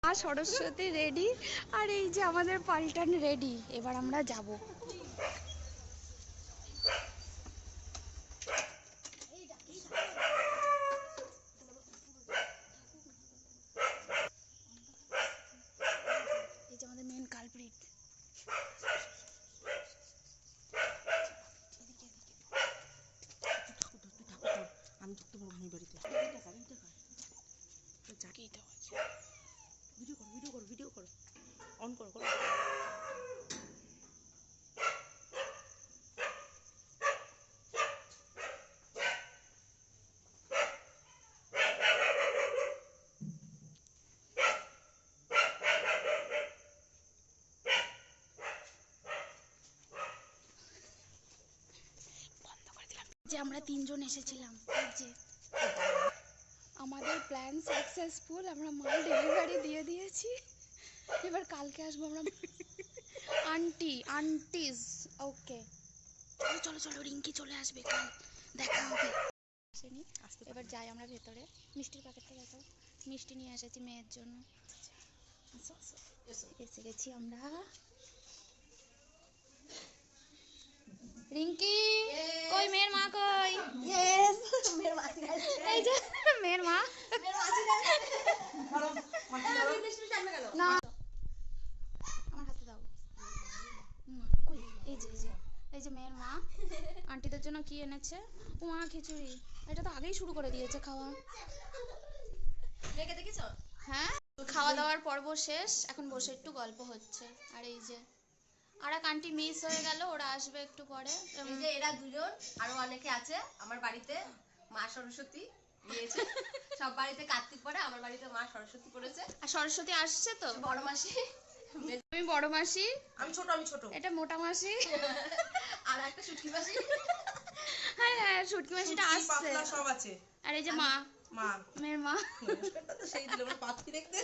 আর Saraswati ready, আর এই যে আমাদের পাল্টান রেডি। এবার আমরা যাব। এই যে আমাদের মেন কালপ্রিট। আমি ঢুকতে পারবো না বাড়িতে। ভিডিও করো অন করো। যে আমরা তিনজন এসেছিলাম, এই যে আমাদের প্ল্যান সাকসেসফুল, আমরা মাল ডেলিভারি দিয়ে দিয়েছি। এবার কালকে আসবো আমরা। আন্টিস ওকে, চলো চলো চলো, রিঙ্কি চলে আসবে, কাল দেখা হবে। আসেনি, এবার যাই আমরা ভেতরে। মিষ্টির প্যাকেটটা দেখো, মিষ্টি নিয়ে এসেছি মেয়ের জন্য। এসে গেছি আমরা। রিঙ্কি কই, মেয়ের মা কই? এই যে মেয়ের মা। না আমার হাতে দাও। কই, এই যে এই যে মেয়ের মা আন্টিদের জন্য কি এনেছে। ও মা, খিচুড়ি। এটা তো আগেই শুরু করে দিয়েছে খাওয়া। হ্যাঁ, খাওয়া দাওয়ার পর্ব শেষ, এখন বসে একটু গল্প হচ্ছে। আর এই যে আর এক আন্টি মিস হয়ে গেল, ওরা আসবে একটু পরে। এই যে এরা দুজন, আরো অনেকে আছে আমার বাড়িতে। মা সরস্বতী দিয়েছে সব বাড়িতে কার্তিক পড়ে, আমার বাড়িতে মা সরস্বতী পড়েছে। আর সরস্বতী আসছে তো। বড় মাসি, আমি বড় মাসি, আমি ছোট এটা মোটা মাসি, আর একটা শুটকি মাসি। হ্যাঁ হ্যাঁ, শুটকি মাসিটা আসছে। সব আছে। আর এই যে মা, মেয়ের মা। সেই দিল পাত্রী দেখতে